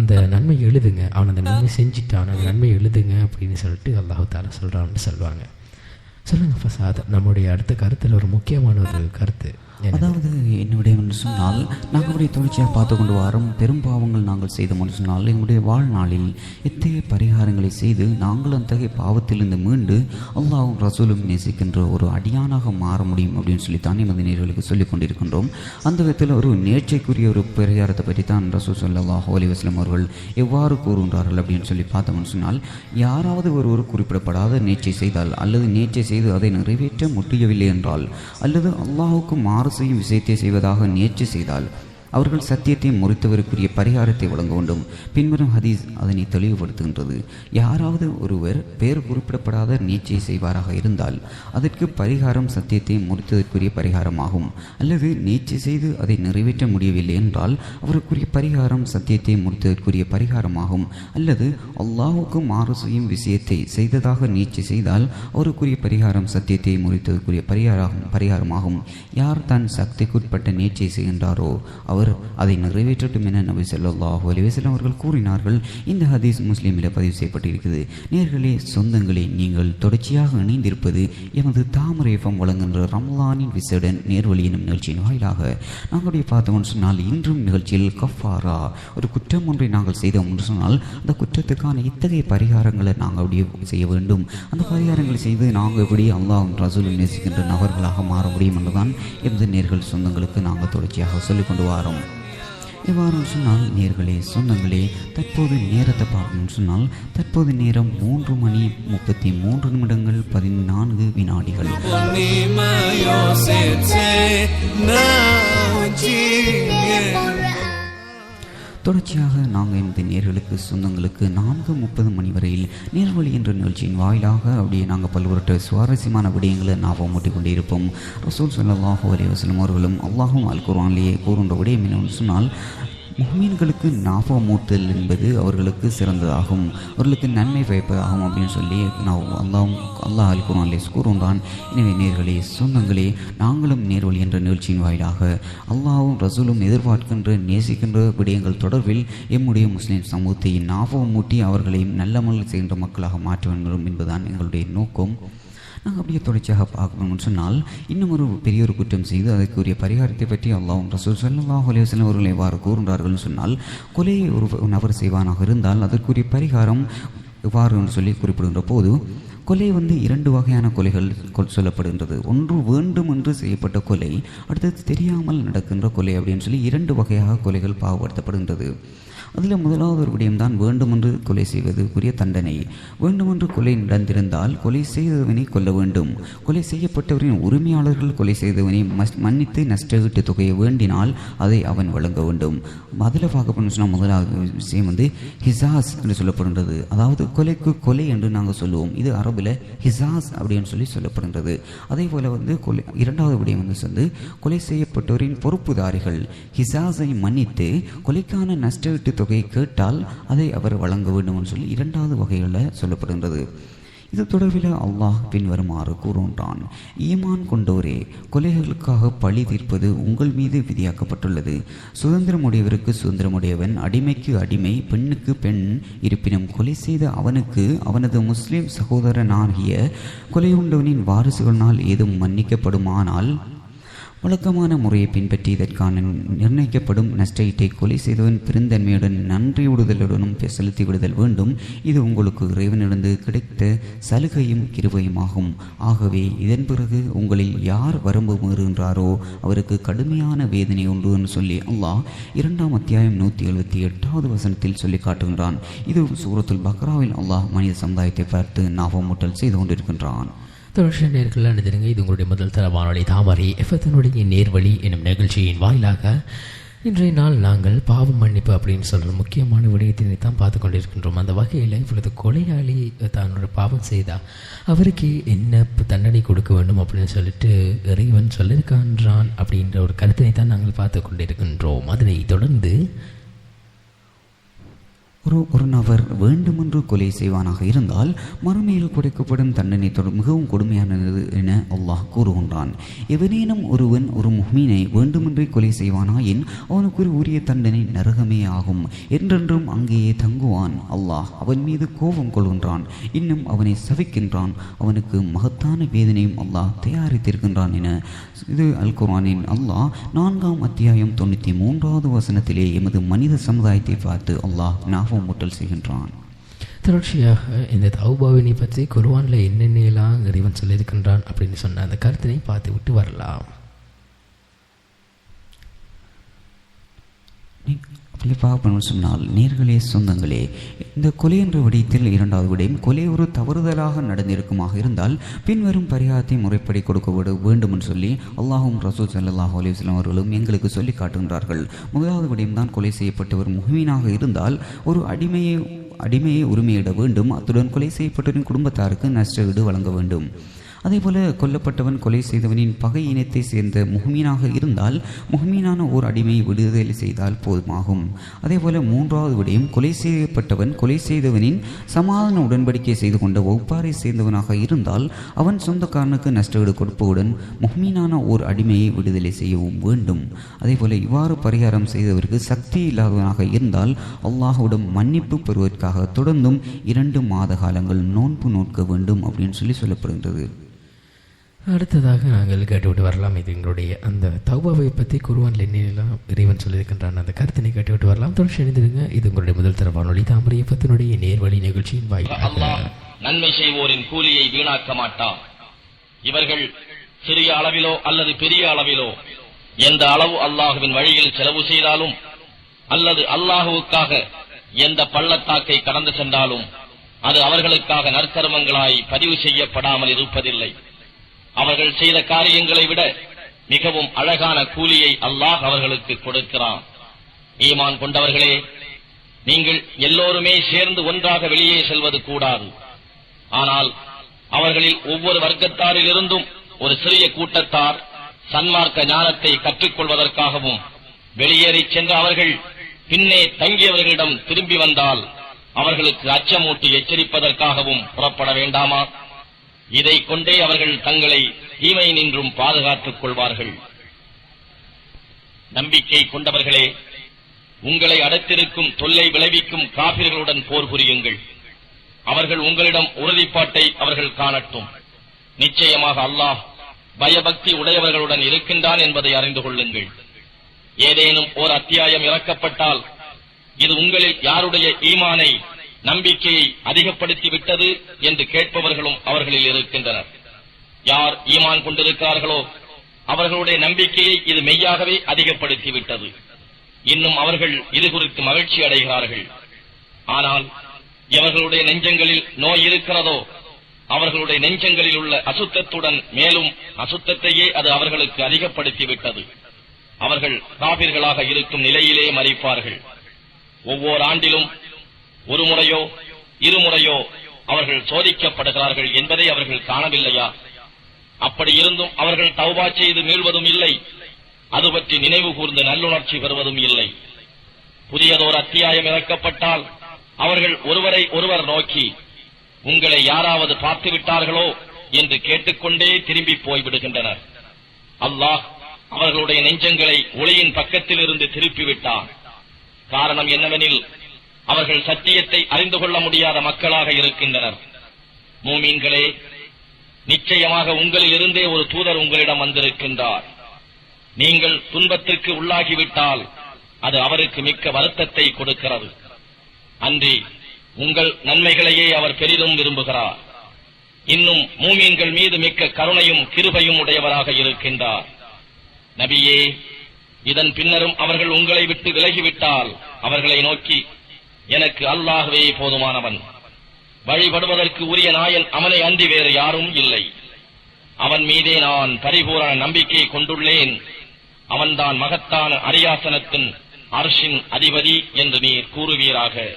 அந்த நன்மை எழுதுங்க, அவன் அந்த நன்மை செஞ்சுட்டான், அந்த நன்மை எழுதுங்க அப்படின்னு சொல்லிட்டு அல்லாஹ் தஆலா சொல்கிறான்னு சொல்லுவாங்க. சொல்லுங்கள் ஃபஸாத், நம்முடைய அடுத்த கருத்தில் ஒரு முக்கியமான ஒரு கருத்து. அதாவது என்னுடைய சொன்னால் நாங்களுடைய தொடர்ச்சியாக பார்த்து கொண்டு வரோம். பெரும் பாவங்கள் நாங்கள் செய்தோம் சொன்னால் எங்களுடைய வாழ்நாளில் எத்தகைய பரிகாரங்களை செய்து நாங்கள் அத்தகைய பாவத்திலிருந்து மீண்டு அல்லாஹ்வும் ரசூலும் நேசிக்கின்ற ஒரு அடியானாக மாற முடியும் அப்படின்னு சொல்லித்தான் எமது நேயர்களுக்கு சொல்லிக் கொண்டிருக்கின்றோம். அந்த விதத்தில் ஒரு நேர்ச்சைக்குரிய ஒரு பரிகாரத்தை பற்றி தான் ரசூல் ஸல்லல்லாஹு அலைஹி வஸல்லம் அவர்கள் எவ்வாறு கூறுகின்றார்கள் அப்படின்னு சொல்லி பார்த்தோம்னு சொன்னால், யாராவது ஒருவர் குறிப்பிடப்படாத நேர்ச்சை செய்தால் அல்லது நேர்ச்சை செய்து அதை நிறைவேற்ற முடியவில்லை என்றால் அல்லது அல்லாஹுக்கு மாறு செய்யும் விஷயத்தை செய்வதாக நேர்ச்சி செய்தால் அவர்கள் சத்தியத்தை முறித்தவருக்குரிய பரிகாரத்தை வழங்க வேண்டும். பின்வரும் ஹதீஸ் அதனை தெளிவுபடுத்துகின்றது. யாராவது ஒருவர் பேர் குறிப்பிடப்படாத நேர்ச்சியை செய்வாராக இருந்தால் அதற்கு பரிகாரம் சத்தியத்தை முறித்ததற்குரிய பரிகாரமாகும். அல்லது நேர்ச்சி செய்து அதை நிறைவேற்ற முடியவில்லை என்றால் அவருக்குரிய பரிகாரம் சத்தியத்தை முறித்ததற்குரிய பரிகாரமாகும். அல்லது அல்லாஹுக்கு மாறு செய்யும் விஷயத்தை செய்ததாக நேர்ச்சி செய்தால் அவருக்குரிய பரிகாரம் சத்தியத்தை முறித்ததற்குரிய பரிகாரமாகும். யார் தன் சக்திக்குட்பட்ட நேர்ச்சியை செய்கின்றாரோ அவர் அதை நிறைவேற்றட்டும் என நபி ஸல்லல்லாஹு அலைஹி வஸல்லம் அவர்கள் கூறினார்கள். இந்த ஹதீஸ் முஸ்லிமில் பதிவு செய்யப்பட்டிருக்கிறது. நேர்களே, சொந்தங்களே, நீங்கள் தொடர்ச்சியாக இணைந்திருப்பது எமது தாமரை எஃப்எம் வழங்குகின்ற ரமலானின் விசேட நேர்வழி எனும் நிகழ்ச்சியின் வாயிலாக. நாங்களுடைய பார்த்தோம்னு சொன்னால் இன்றும் நிகழ்ச்சியில் கஃபாரா, ஒரு குற்றம் ஒன்றை நாங்கள் செய்தோம் என்று சொன்னால் அந்த குற்றத்துக்கான இத்தகைய பரிகாரங்களை நாங்கள் அப்படியே செய்ய வேண்டும். அந்த பரிகாரங்களை செய்து நாங்கள் எப்படி அல்லாஹ் ரசூலும் நேசிக்கின்ற நபர்களாக மாற முடியும் என்றுதான் எமது நேர்கள் சொந்தங்களுக்கு நாங்கள் தொடர்ச்சியாக சொல்லிக் கொண்டு வரோம். எவ்வாறு சொன்னால் நேர்களே, சொந்தங்களே, தற்போது நேரத்தை பார்க்கணும்னு சொன்னால் தற்போது நேரம் 3:33 14 வினாடிகள். தொடர்ச்சியாக நாங்கள் இந்த நேர்களுக்கு சொந்தங்களுக்கு 4:30 மணி வரையில் நேர்வழி என்ற நிகழ்ச்சியின் வாயிலாக அப்படியே நாங்கள் பல்வேறு சுவாரஸ்யமான விடயங்களை ஞாபகம் ஊட்டிக் கொண்டே இருப்போம். ரசூல் ஸல்லல்லாஹு அலைஹி வஸல்லம் அவர்களும் அல்லாஹும் அல் குர்ஆனிலேயே கூறுகின்ற விடயம் என்னவென்று சொன்னால், முஃமின்களுக்கு ஞாபகமூட்டல் என்பது அவர்களுக்கு சிறந்ததாகும், அவர்களுக்கு நன்மை பயப்பதாகும் அப்படின்னு சொல்லி அல்லாஹ் அல் குர்ஆனிலே கூறுகின்றான். எனவே நேர்களே, சொந்தங்களே, நாங்களும் நேர்வழி என்ற நிகழ்ச்சியின் வாயிலாக அல்லாஹ்வும் ரசூலும் எதிர்பார்க்கின்ற நேசிக்கின்ற விடயங்கள் தொடர்பில் எம்முடைய முஸ்லிம் சமூகத்தை ஞாபகமூட்டி அவர்களையும் நல்லமல் செய்கின்ற மக்களாக மாற்ற வேண்டும் என்பதுதான் எங்களுடைய நோக்கம். நாங்கள் அப்படியே தொடர்ச்சியாக பார்க்கணும்னு சொன்னால் இன்னும் ஒரு பெரிய ஒரு குற்றம் செய்து அதற்குரிய பரிகாரத்தை பற்றி அல்லாஹ்வும் ரசூல் ஸல்லல்லாஹு அலைஹி வஸல்லம் அவர்கள் எவ்வாறு கூறுகின்றார்கள் சொன்னால், கொலையை ஒரு நபர் செய்வானாக இருந்தால் அதற்குரிய பரிகாரம் எவ்வாறு என்று சொல்லி குறிப்பிடுகின்ற போது, கொலை 2 வகையான கொலைகள் சொல்லப்படுகின்றது. ஒன்று வேண்டும் என்று செய்யப்பட்ட கொலை, அடுத்தது தெரியாமல் நடக்கின்ற கொலை அப்படின்னு சொல்லி 2 வகையாக கொலைகள் பாகுபடுத்தப்படுகின்றது. அதில் முதலாவது ஒரு விடயம்தான் வேண்டுமென்று கொலை செய்வதற்குரிய தண்டனை. வேண்டுமென்று கொலை நடந்திருந்தால் கொலை செய்தவனை கொல்ல வேண்டும். கொலை செய்யப்பட்டவரின் உரிமையாளர்கள் கொலை செய்தவனை மன்னித்து நஷ்டஈட்டு தொகையை வேண்டினால் அதை அவன் வழங்க வேண்டும். அதில் பார்க்க சொன்னால் முதலாவது விஷயம் ஹிசாஸ் என்று சொல்லப்படுகின்றது. அதாவது கொலைக்கு கொலை என்று நாங்கள் சொல்லுவோம். இது அரபில் ஹிசாஸ் அப்படின்னு சொல்லி சொல்லப்படுகின்றது. அதே போல் கொலை இரண்டாவது விடயம் கொலை செய்யப்பட்டவரின் பொறுப்புதாரிகள் ஹிசாஸை மன்னித்து கொலைக்கான நஷ்டஈட்டு தொகையை கேட்டால் அதை அவர் வழங்க வேண்டும் என்று சொல்லி 2வது வகைகளில் சொல்லப்படுகின்றது. இது தொடர்பில் அல்லாஹ் பின்வருமாறு கூறுகின்றான்: ஈமான் கொண்டோரே, கொலைகளுக்காக பழி தீர்ப்பது உங்கள் மீது விதியாக்கப்பட்டுள்ளது. சுதந்திரமுடையவருக்கு சுதந்திரமுடையவன், அடிமைக்கு அடிமை, பெண்ணுக்கு பெண். இருப்பினும் கொலை செய்த அவனுக்கு அவனது முஸ்லிம் சகோதரனாகிய கொலையுண்டவனின் வாரிசுகளினால் ஏதும் மன்னிக்கப்படுமானால் வழக்கமான முறையை பின்பற்றி இதற்கான நிர்ணயிக்கப்படும் நஷ்டஈட்டை கொலை செய்தவன் பெருந்தன்மையுடன் நன்றியுடுதலுடனும் செலுத்தி விடுதல் வேண்டும். இது உங்களுக்கு இறைவனிடந்து கிடைத்த சலுகையும் கிருபையுமாகும். ஆகவே இதன் பிறகு உங்களில் யார் வரம்பு மீறுகின்றாரோ அவருக்கு கடுமையான வேதனை உண்டு என்று சொல்லி அல்லாஹ் 2ஆம் அத்தியாயம் 178வது வசனத்தில் சொல்லி காட்டுகின்றான். இது சூரத்துல் பக்ராவில் அல்லாஹ் மனித சமுதாயத்தை பார்த்து ஞாபகமூட்டல் செய்து கொண்டிருக்கின்றான். தொடர்ச்சி நேர்கள் அணிந்திருங்க. இது உங்களுடைய முதல் தர வானொலி தாமரை எஃப்எத்தினுடைய நேர்வழி எனும் நிகழ்ச்சியின் வாயிலாக இன்றைய நாள் நாங்கள் பாவம் மன்னிப்பு அப்படின்னு சொல்கிற முக்கியமான விடயத்தினை தான் பார்த்து கொண்டிருக்கின்றோம். அந்த வகையில் இப்பொழுது கொலையாளி தன்னோட பாவம் செய்தால் அவருக்கு என்ன தண்டனை கொடுக்க வேண்டும் அப்படின்னு சொல்லிட்டு இறைவன் சொல்லியிருக்கின்றான் அப்படின்ற ஒரு கருத்தினை தான் நாங்கள் பார்த்து கொண்டிருக்கின்றோம். அதனை தொடர்ந்து ஒரு நபர் வேண்டுமென்று கொலை செய்வானாக இருந்தால் மறுமையில் கொடுக்கப்படும் தண்டனை மிகவும் கொடுமையானது என அல்லாஹ் கூறுகின்றான். எவனேனும் ஒருவன் ஒரு முஹ்மீனை வேண்டுமென்றே கொலை செய்வானாயின் அவனுக்கு உரிய தண்டனை நரகமே ஆகும். என்றென்றும் அங்கேயே தங்குவான். அல்லாஹ் அவன் மீது கோபம் கொள்கின்றான். இன்னும் அவனை சபிக்கின்றான். அவனுக்கு மகத்தான வேதனையும் அல்லாஹ் தயாரித்திருக்கின்றான் என இது அல் குர்ஆனின் அல்லாஹ் 4ஆம் அத்தியாயம் 93வது வசனத்திலே எமது மனித சமுதாயத்தை பார்த்து அல்லாஹ் மூட்டல் செய்கின்றான். தொடர்ச்சியாக இந்த தௌபாவினை பற்றி குர்ஆனில் என்னென்னலாம் இறைவன் சொல்லியிருக்கின்றான் அப்படின்னு சொன்ன அந்த கருத்தினை பார்த்து விட்டு வரலாம். அப்படி பார்க்கணும்னு சொன்னால் நேர்களே சொந்தங்களே, இந்த கொலை என்ற விடயத்தில் 2வது விடயம், கொலை ஒரு தவறுதலாக நடந்திருக்குமாக இருந்தால் பின்வரும் பரிகாரத்தை முறைப்படி கொடுக்க வேண்டும் என்று சொல்லி அல்லாஹும் ரசூல் ஸல்லல்லாஹு அலைஹி வஸல்லம் அவர்களும் எங்களுக்கு சொல்லி காட்டுகின்றார்கள். முதலாவது விடயம் தான், கொலை செய்யப்பட்டவர் முஹ்மீனாக இருந்தால் ஒரு அடிமையை உரிமையிட வேண்டும். அத்துடன் கொலை செய்யப்பட்டவரின் குடும்பத்தாருக்கு நஷ்டஈடு வழங்க வேண்டும். அதேபோல கொல்லப்பட்டவன் கொலை செய்தவனின் பகை இனத்தை சேர்ந்த முஹ்மீனாக இருந்தால் முஹ்மீனான ஓர் அடிமையை விடுதலை செய்தால் போதுமாகும். அதேபோல 3வது விடயம், கொலை செய்யப்பட்டவன் கொலை செய்தவனின் சமாதான உடன்படிக்கை செய்து கொண்ட ஒப்பாரை சேர்ந்தவனாக இருந்தால் அவன் சொந்தக்காரனுக்கு நஷ்டஈடு கொடுப்பவுடன் முஹ்மீனான ஓர் அடிமையை விடுதலை செய்யவும் வேண்டும். அதேபோல இவ்வாறு பரிகாரம் செய்தவருக்கு சக்தி இல்லாதவனாக இருந்தால் அல்லாஹ்விடம் மன்னிப்பு பெறுவதற்காக தொடர்ந்தும் 2 மாத காலங்கள் நோன்பு நோக்க வேண்டும் அப்படின்னு சொல்லப்படுகின்றது. அடுத்ததாக நாங்கள் கேட்டுவிட்டு வரலாம். இது எங்களுடைய அந்த தௌபாவை பற்றி குர்ஆனில் என்னெல்லாம் இறைவன் சொல்லியிருக்கின்றான் அந்த கருத்தினை கேட்டுவிட்டு வரலாம். தொடர்ச்சி அணிந்திருங்க. இது உங்களுடைய முதல் தர வானொலி தாமரை பத்தினுடைய நேர்வழி நிகழ்ச்சியின் வாயிலாக. நன்மை செய்வோரின் கூலியை வீணாக்க மாட்டார். இவர்கள் சிறிய அளவிலோ அல்லது பெரிய அளவிலோ எந்த அளவு அல்லாஹுவின் வழியில் செலவு செய்தாலும் அல்லது அல்லாஹுவுக்காக எந்த பள்ளத்தாக்கை கடந்து சென்றாலும் அது அவர்களுக்காக நற்கர்மங்களாய் பதிவு செய்யப்படாமல் இருப்பதில்லை. அவர்கள் செய்த காரியங்களை விட மிகவும் அழகான கூலியை அல்லாஹ் அவர்களுக்கு கொடுக்கிறான். ஈமான் கொண்டவர்களே, நீங்கள் எல்லோருமே சேர்ந்து ஒன்றாக வெளியே செல்வது கூடாது. ஆனால் அவர்களில் ஒவ்வொரு வர்க்கத்தாரிலிருந்தும் ஒரு சிறிய கூட்டத்தார் சன்மார்க்க ஞானத்தை கற்றுக்கொள்வதற்காகவும் வெளியேறி சென்ற அவர்கள் பின்னே தங்கியவர்களிடம் திரும்பி வந்தால் அவர்களுக்கு அச்சமூட்டி எச்சரிப்பதற்காகவும் புறப்பட வேண்டாமா? இதை கொண்டே அவர்கள் தங்களை தீமை நின்றும் பாதுகாத்துக் கொள்வார்கள். நம்பிக்கை கொண்டவர்களே, உங்களை அடுத்திருக்கும் தொல்லை விளைவிக்கும் காபிர்களுடன் போர் புரியுங்கள். அவர்கள் உங்களிடம் உறுதிப்பாட்டை அவர்கள் காணட்டும். நிச்சயமாக அல்லாஹ் பயபக்தி உடையவர்களுடன் இருக்கின்றான் என்பதை அறிந்து கொள்ளுங்கள். ஏதேனும் ஓர் அத்தியாயம் இறக்கப்பட்டால் இது உங்களில் யாருடைய ஈமானை நம்பிக்கையை அதிகப்படுத்தி விட்டது என்று கேட்பவர்களும் அவர்களில் இருக்கின்றனர். யார் ஈமான் கொண்டிருக்கிறார்களோ அவர்களுடைய நம்பிக்கையை இது மெய்யாகவே அதிகப்படுத்திவிட்டது. இன்னும் அவர்கள் இது குறித்து மகிழ்ச்சி அடைகிறார்கள். ஆனால் எவர்களுடைய நெஞ்சங்களில் நோய் இருக்கிறதோ அவர்களுடைய நெஞ்சங்களில் உள்ள அசுத்தத்துடன் மேலும் அசுத்தத்தையே அது அவர்களுக்கு அதிகப்படுத்திவிட்டது. அவர்கள் காபிர்களாக இருக்கும் நிலையிலே மரிப்பார்கள். ஒவ்வொரு ஆண்டிலும் ஒரு முறையோ இருமுறையோ அவர்கள் சோதிக்கப்படுகிறார்கள் என்பதை அவர்கள் காணவில்லையா? அப்படி இருந்தும் அவர்கள் தௌபா செய்து மீள்வதும் இல்லை. அது பற்றி நினைவு கூர்ந்து நல்லுணர்ச்சி பெறுவதும் இல்லை. புதியதோர் அத்தியாயம் இறக்கப்பட்டால் அவர்கள் ஒருவரை ஒருவர் நோக்கி, உங்களை யாராவது பார்த்து விட்டார்களோ என்று கேட்டுக்கொண்டே திரும்பி போய்விடுகின்றனர். அல்லாஹ் அவர்களுடைய நெஞ்சங்களை ஒளியின் பக்கத்தில் இருந்து திருப்பிவிட்டார். காரணம் என்னவெனில் அவர்கள் சத்தியத்தை அறிந்து கொள்ள முடியாத மக்களாக இருக்கின்றனர். மூமீன்களே, நிச்சயமாக உங்களில் இருந்தே ஒரு தூதர் உங்களிடம் வந்திருக்கின்றார். நீங்கள் துன்பத்திற்கு உள்ளாகிவிட்டால் அது அவருக்கு மிக்க வருத்தத்தை கொடுக்கிறது. அன்றி உங்கள் நன்மைகளையே அவர் பெரிதும் விரும்புகிறார். இன்னும் மூமீன்கள் மீது மிக்க கருணையும் கிருபையும் உடையவராக இருக்கின்றார். நபியே, இதன் பின்னரும் அவர்கள் உங்களை விட்டு விலகிவிட்டால் அவர்களை நோக்கி, எனக்கு அல்லாஹ்வே போதுமானவன், வழிபடுவதற்கு உரிய நாயன் அவனை அன்றி வேறு யாரும் இல்லை, அவன் மீதே நான் பரிபூரண நம்பிக்கை கொண்டுள்ளேன், அவன்தான் மகத்தான அரியாசனத்தின் அர்ஷின் அதிபதி என்று நீர் கூறுவீராக.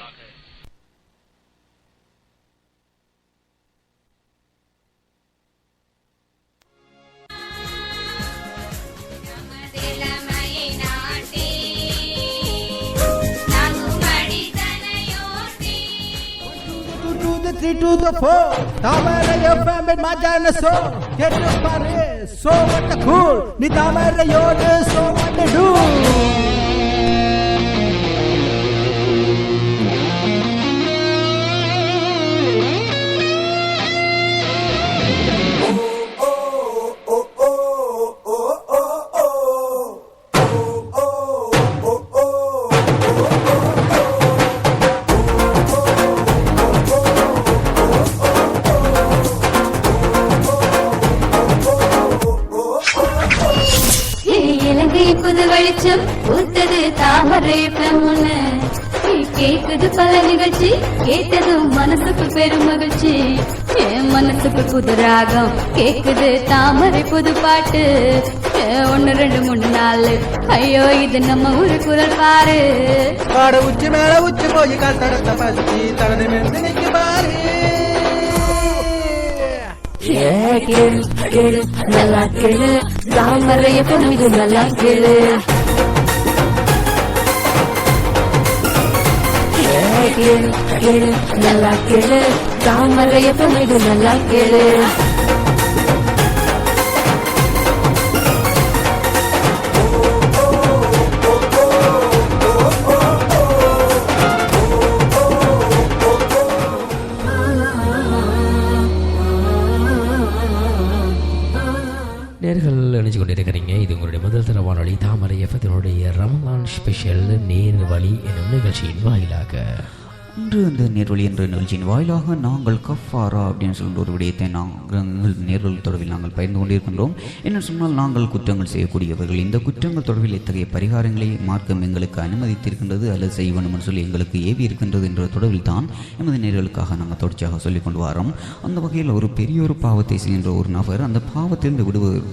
3 to the 4. Tamara FM with Majana So. Get your party. So what the cool. Ni Tamara Yoda. So what they do. புது வெளிச்சம் ஊத்தது தாமரை பெண்ணு கேக்குது பல நிகழ்ச்சி கேட்டதும் மனசுக்கு பெரும் மகிழ்ச்சி என் மனசுக்கு புது ராகம் கேக்குது தாமரை புது பாட்டு 1 2 3 4 ஐயோ இது நம்ம ஊரு குரல் பாரு பாட உச்சி மேல உச்சி போய் கால் தடத்த பசி தடனை மென்னிக்கு பாரு கேளு கேளு நல்லா கேளு தாமரைய பொண்ணு நல்லா கேளு கேளு கேளு நல்லா கேளு தாமரைய பொண்ணு நல்லா கேளு நேர்கள் நினைச்சு கொண்டிருக்கிறீங்க. இது உங்களுடைய முதல் தர வானொலி தாமரை எஃப்எத்தினுடைய ரமலான் ஸ்பெஷல் நேர் வழி என்னும் நிகழ்ச்சியின் வாயிலாக இன்று இந்த நேர்வழி என்ற நிகழ்ச்சியின் வாயிலாக நாங்கள் கஃபாரா அப்படின்னு சொல்லிட்டு ஒரு விடயத்தை நாங்கள் நேர்வழி தொடர்பில் நாங்கள் பகிர்ந்து கொண்டிருக்கின்றோம். என்ன சொன்னால் நாங்கள் குற்றங்கள் செய்யக்கூடியவர்கள். இந்த குற்றங்கள் தொடர்பில் எத்தகைய பரிகாரங்களை மார்க்கம் எங்களுக்கு அனுமதித்திருக்கின்றது அல்லது செய்ய வேண்டும் என்று சொல்லி எங்களுக்கு ஏவி இருக்கின்றது என்ற தொடர்பில் தான் எமது நேர்களுக்காக நாங்கள் தொடர்ச்சியாக சொல்லிக் கொண்டு வரோம். அந்த வகையில் ஒரு பெரிய ஒரு பாவத்தை செய்கின்ற ஒரு நபர் அந்த பாவத்திலிருந்து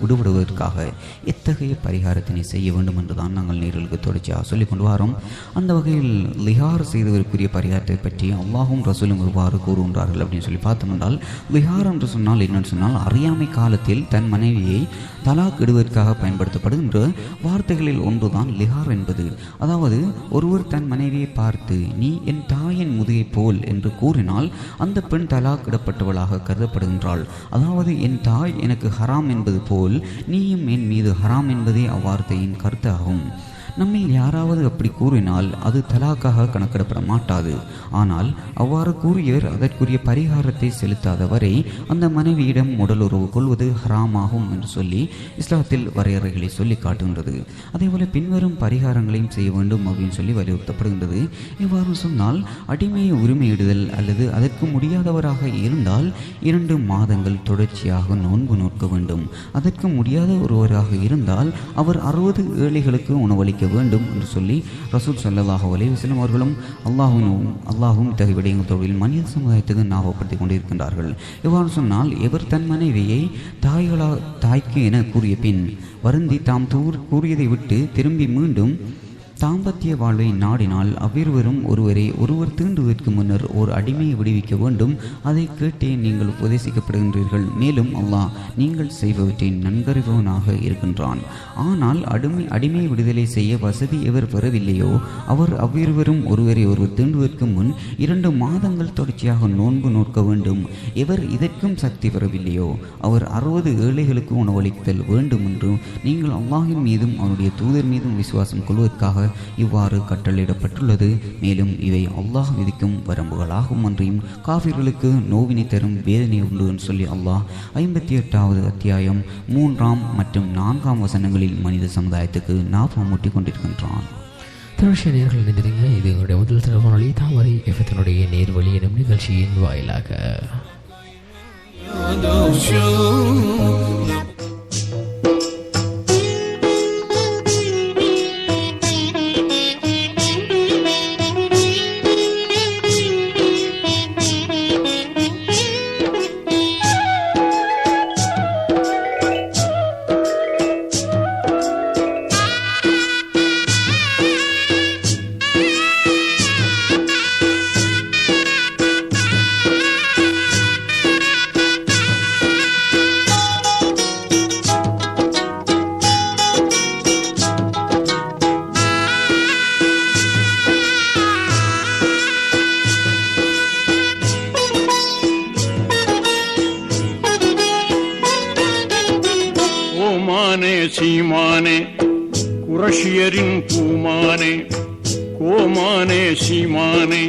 விடுபடுவதற்காக எத்தகைய பரிகாரத்தினை செய்ய வேண்டும் என்று தான் நாங்கள் நேர்களுக்கு தொடர்ச்சியாக சொல்லிக் கொண்டு வரோம். அந்த வகையில் லிஹார் செய்தவருக்குரிய பரிகாரத்தை பற்றி அல்லாஹும் ரசூலும் எவ்வாறு கூறுகின்றார்கள் அப்படின்னு சொல்லி பார்த்தோம்னால், லிஹார் என்று சொன்னால் என்னென்னு சொன்னால் அறியாமை காலத்தில் தன் மனைவியை தலாக் இடுவதற்காக பயன்படுத்தப்படுகின்ற வார்த்தைகளில் ஒன்றுதான் லிஹார் என்பது. அதாவது ஒருவர் தன் மனைவியை பார்த்து நீ என் தாயின் முதுகை போல் என்று கூறினால் அந்த பெண் தலாக் இடப்பட்டவளாக கருதப்படுகின்றாள். அதாவது என் தாய் எனக்கு ஹராம் என்பது போல் நீயும் என் மீது ஹராம் என்பதே அவ்வார்த்தையின் கருத்து ஆகும். நம்மில் யாராவது அப்படி கூறினால் அது தலாக்காக கணக்கிடப்பட மாட்டாது. ஆனால் அவ்வாறு கூறியவர் அதற்குரிய பரிகாரத்தை செலுத்தாத வரை அந்த மனைவியிடம் உடலுறவு கொள்வது ஹராமாகும் என்று சொல்லி இஸ்லாத்தில் வரையறைகளை சொல்லி காட்டுகின்றது. அதேபோல பின்வரும் பரிகாரங்களையும் செய்ய வேண்டும் அப்படின்னு சொல்லி வலியுறுத்தப்படுகின்றது. இவ்வாறு சொன்னால் அடிமையை உரிமையிடுதல் அல்லது அதற்கு முடியாதவராக இருந்தால் 2 மாதங்கள் தொடர்ச்சியாக நோன்பு நோக்க வேண்டும். அதற்கு முடியாத ஒருவராக இருந்தால் அவர் 60 ஏழைகளுக்கு உணவளிக்க வேண்டும் என்று சொல்லி ரசூல் ஸல்லல்லாஹு அலைஹி வஸல்லம் அவர்களும் அல்லாஹும் இத்தகைய விடயங்கள் தொடர்பில் மனித சமுதாயத்துக்கு ஞாபகப்படுத்திக் கொண்டிருக்கின்றார்கள். எவ்வாறு சொன்னால் எவர் தன் மனைவியை தாய்க்கு என கூறிய பின் வருந்தி தாம் கூறியதை விட்டு திரும்பி மீண்டும் தாம்பத்திய வாழ்வை நாடினால் அவ்விருவரும் ஒருவர் தீண்டுவதற்கு முன்னர் ஒரு அடிமையை விடுவிக்க வேண்டும். அதை கேட்டே நீங்கள் உபதேசிக்கப்படுகின்றீர்கள். மேலும் அல்லாஹ் நீங்கள் செய்பவற்றை நன்கறிபவனாக இருக்கின்றான். ஆனால் அடிமை விடுதலை செய்ய வசதி எவர் பெறவில்லையோ அவர் அவ்விருவரும் ஒருவர் தீண்டுவதற்கு முன் 2 மாதங்கள் தொடர்ச்சியாக நோன்பு நோக்க வேண்டும். எவர் இதற்கும் சக்தி பெறவில்லையோ அவர் 60 ஏழைகளுக்கு உணவளித்தல் வேண்டும் என்றும் நீங்கள் அல்லாஹின் மீதும் அவருடைய தூதர் மீதும் விசுவாசம் கொள்வதற்காக இவ்வாறு கட்டளையிடப்பட்டுள்ளது. மேலும் இவை அல்லாஹ் விதிக்கும் வரம்புகளாகும் அன்றியும் காஃபிர்களுக்கு நோவினை தரும் வேதனை உண்டு என்று சொல்லி அல்லாஹ் 58வது அத்தியாயம் 3 மற்றும் 4 வசனங்களில் மனித சமுதாயத்துக்கு ஞாபகமூட்டிக் கொண்டிருக்கின்றான். தொடர்ச்சியாக நேர்கள் நினைந்திருங்க. இது எங்களுடைய முதல் தரவானொலி தாமரை எஃப்எத்தினுடைய நேர்வழி எனும் நிகழ்ச்சியின் வாயிலாக புரட்சியரின் பூமானே கோமானே சீமானே